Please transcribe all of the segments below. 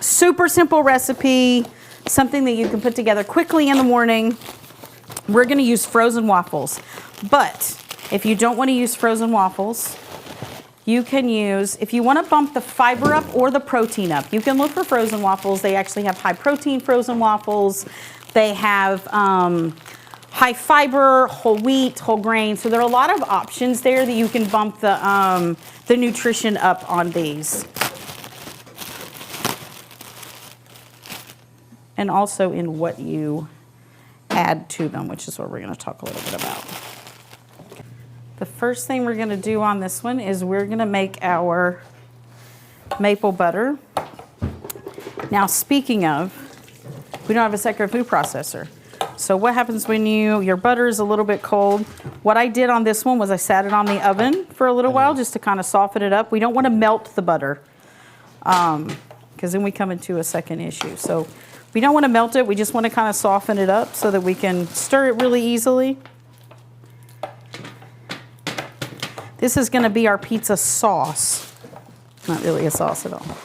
Super simple recipe, something that you can put together quickly in the morning. We're going to use frozen waffles, but if you don't want to use frozen waffles, you can use, if you want to bump the fiber up or the protein up, you can look for frozen waffles. They actually have high protein frozen waffles. They have high fiber, whole wheat, whole grain. So there are a lot of options there that you can bump the nutrition up on these. And also in what you add to them, which is what we're going to talk a little bit about. The first thing we're going to do on this one is we're going to make our maple butter. Now, speaking of, we don't have a second food processor. So what happens when your butter is a little bit cold? What I did on this one was I sat it on the oven for a little while just to kind of soften it up. We don't want to melt the butter because then we come into a second issue. So we don't want to melt it. We just want to kind of soften it up so that we can stir it really easily. This is going to be our pizza sauce. Not really a sauce at all.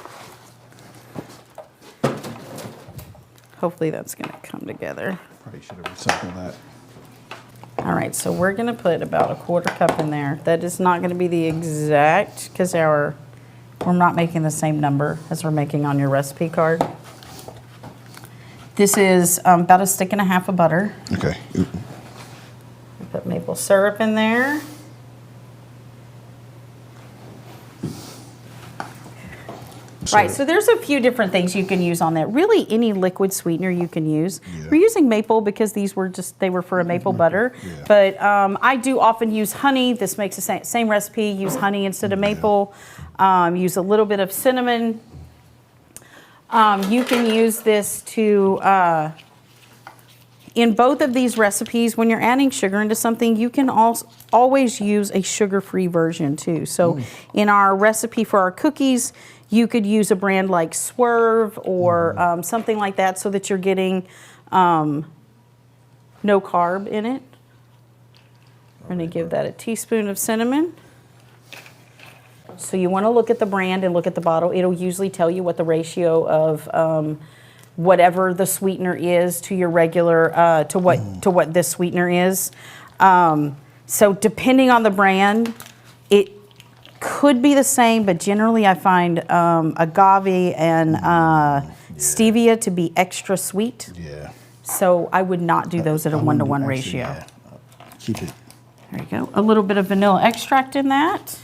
Hopefully that's going to come together. Probably should have recycled that. All right, so we're going to put about a 1/4 cup in there. That is not going to be the exact, because we're not making the same number as we're making on your recipe card. This is about 1.5 sticks of butter. Okay. Put maple syrup in there. Right, so there's a few different things you can use on that. Really, any liquid sweetener you can use. Yeah. We're using maple because these were they were for a maple butter. Yeah. But I do often use honey. This makes the same recipe. Use honey instead of maple. Use a little bit of cinnamon. You can use this to, in both of these recipes, when you're adding sugar into something, you can always use a sugar-free version too. So in our recipe for our cookies, you could use a brand like Swerve or something like that so that you're getting no carb in it. I'm going to give that a teaspoon of cinnamon. So you want to look at the brand and look at the bottle. It'll usually tell you what the ratio of whatever the sweetener is to your regular, to what this sweetener is. So depending on the brand, it could be the same, but generally I find agave and stevia to be extra sweet. Yeah. So I would not do those at a 1-to-1 ratio. Yeah. Keep it. There you go. A little bit of vanilla extract in that.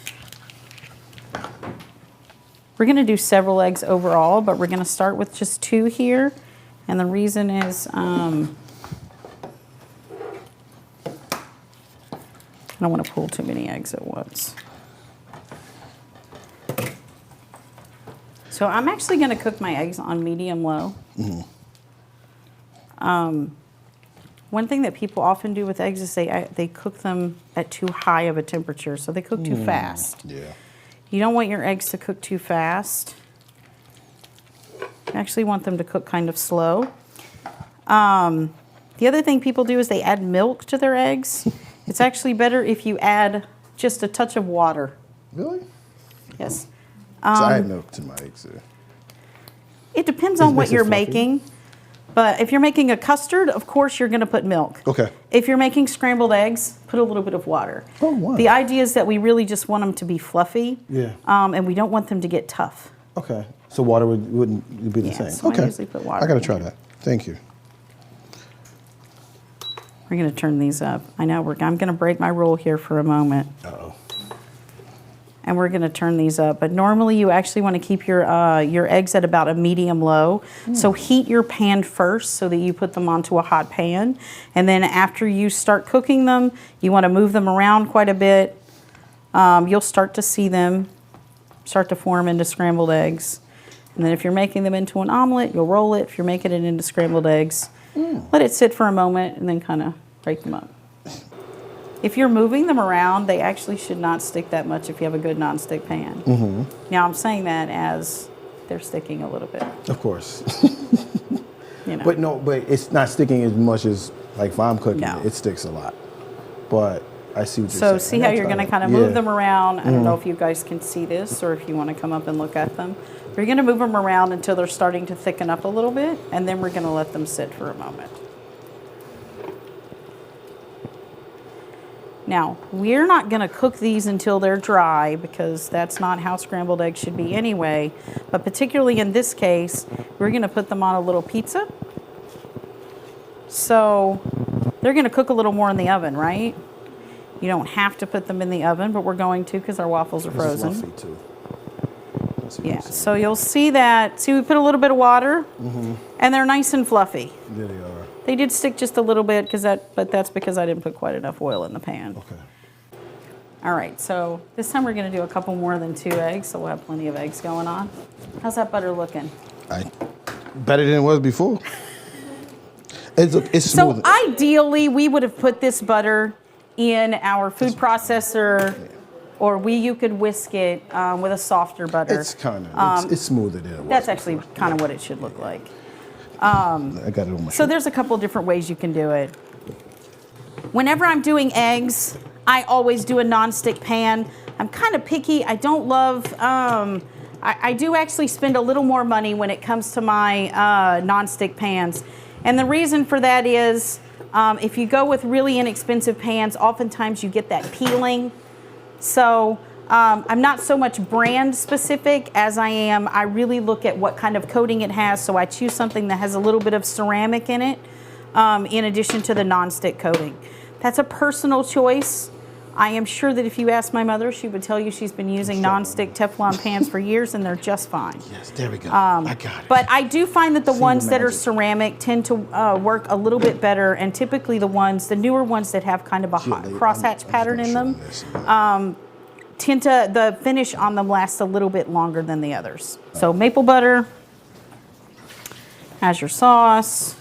We're going to do several eggs overall, but we're going to start with just 2 here. And the reason is I don't want to pull too many eggs at once. So I'm actually going to cook my eggs on medium-low. Mm-hmm. One thing that people often do with eggs is they cook them at too high of a temperature, so they cook too fast. Yeah. You don't want your eggs to cook too fast. You actually want them to cook kind of slow. The other thing people do is they add milk to their eggs. It's actually better if you add just a touch of water. Really? Yes. So I add milk to my eggs. It depends on what you're making. But if you're making a custard, of course you're going to put milk. Okay. If you're making scrambled eggs, put a little bit of water. Oh, wow. The idea is that we really just want them to be fluffy. Yeah. And we don't want them to get tough. Okay. So water wouldn't be the same. So okay. I usually put water. I got to try that. Thank you. We're going to turn these up. I know I'm going to break my rule here for a moment. Uh-oh. And we're going to turn these up. But normally you actually want to keep your eggs at about a medium-low. So heat your pan first so that you put them onto a hot pan. And then after you start cooking them, you want to move them around quite a bit. You'll start to see them start to form into scrambled eggs. And then if you're making them into an omelet, you'll roll it. If you're making it into scrambled eggs, let it sit for a moment and then kind of break them up. If you're moving them around, they actually should not stick that much if you have a good nonstick pan. Mm-hmm. Now, I'm saying that as they're sticking a little bit. Of course. You know. But it's not sticking as much as, like, if I'm cooking it sticks a lot. But I see what you're saying. So see how you're going to kind of move them around. I don't know if you guys can see this or if you want to come up and look at them. We're going to move them around until they're starting to thicken up a little bit, and then we're going to let them sit for a moment. Now, we're not going to cook these until they're dry because that's not how scrambled eggs should be anyway. But particularly in this case, we're going to put them on a little pizza. So they're going to cook a little more in the oven, right? You don't have to put them in the oven, but we're going to because our waffles are frozen. It's fluffy too. Yeah, so you'll see that. See, we put a little bit of water, and they're nice and fluffy. Yeah, they are. They did stick just a little bit, but that's because I didn't put quite enough oil in the pan. Okay. All right, so this time we're going to do a couple more than 2 eggs, so we'll have plenty of eggs going on. How's that butter looking? Better than it was before. It's smooth. So ideally, we would have put this butter in our food processor, or you could whisk it with a softer butter. It's kind of, it's smoother than it was. That's actually kind of what it should look like. I got it on my So there's a couple different ways you can do it. Whenever I'm doing eggs, I always do a nonstick pan. I'm kind of picky. I don't love, I do actually spend a little more money when it comes to my nonstick pans. And the reason for that is if you go with really inexpensive pans, oftentimes you get that peeling. So I'm not so much brand specific as I really look at what kind of coating it has. So I choose something that has a little bit of ceramic in it in addition to the nonstick coating. That's a personal choice. I am sure that if you ask my mother, she would tell you she's been using nonstick Teflon pans for years and they're just fine. Yes, there we go. I got it. But I do find that the ones that are ceramic tend to work a little bit better, and typically the newer ones that have kind of a crosshatch pattern in them, the finish on them lasts a little bit longer than the others. So maple butter has your sauce.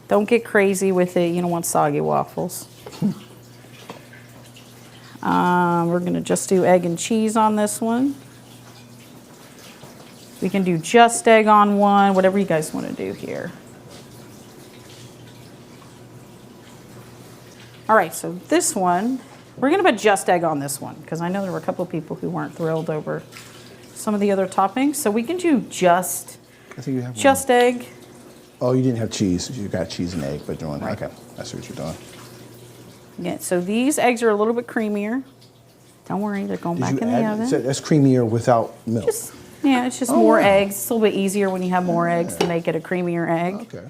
Don't get crazy with it. You don't want soggy waffles. We're going to just do egg and cheese on this one. We can do just egg on one, whatever you guys want to do here. All right, so this one, we're going to put just egg on this one because I know there were a couple of people who weren't thrilled over some of the other toppings. So we can do just egg. Oh, you didn't have cheese. You got cheese and egg, but doing right. Okay, I see what you're doing. Yeah, so these eggs are a little bit creamier. Don't worry, they're going back in the oven. So that's creamier without milk. It's just more eggs. It's a little bit easier when you have more eggs to make it a creamier egg. Okay.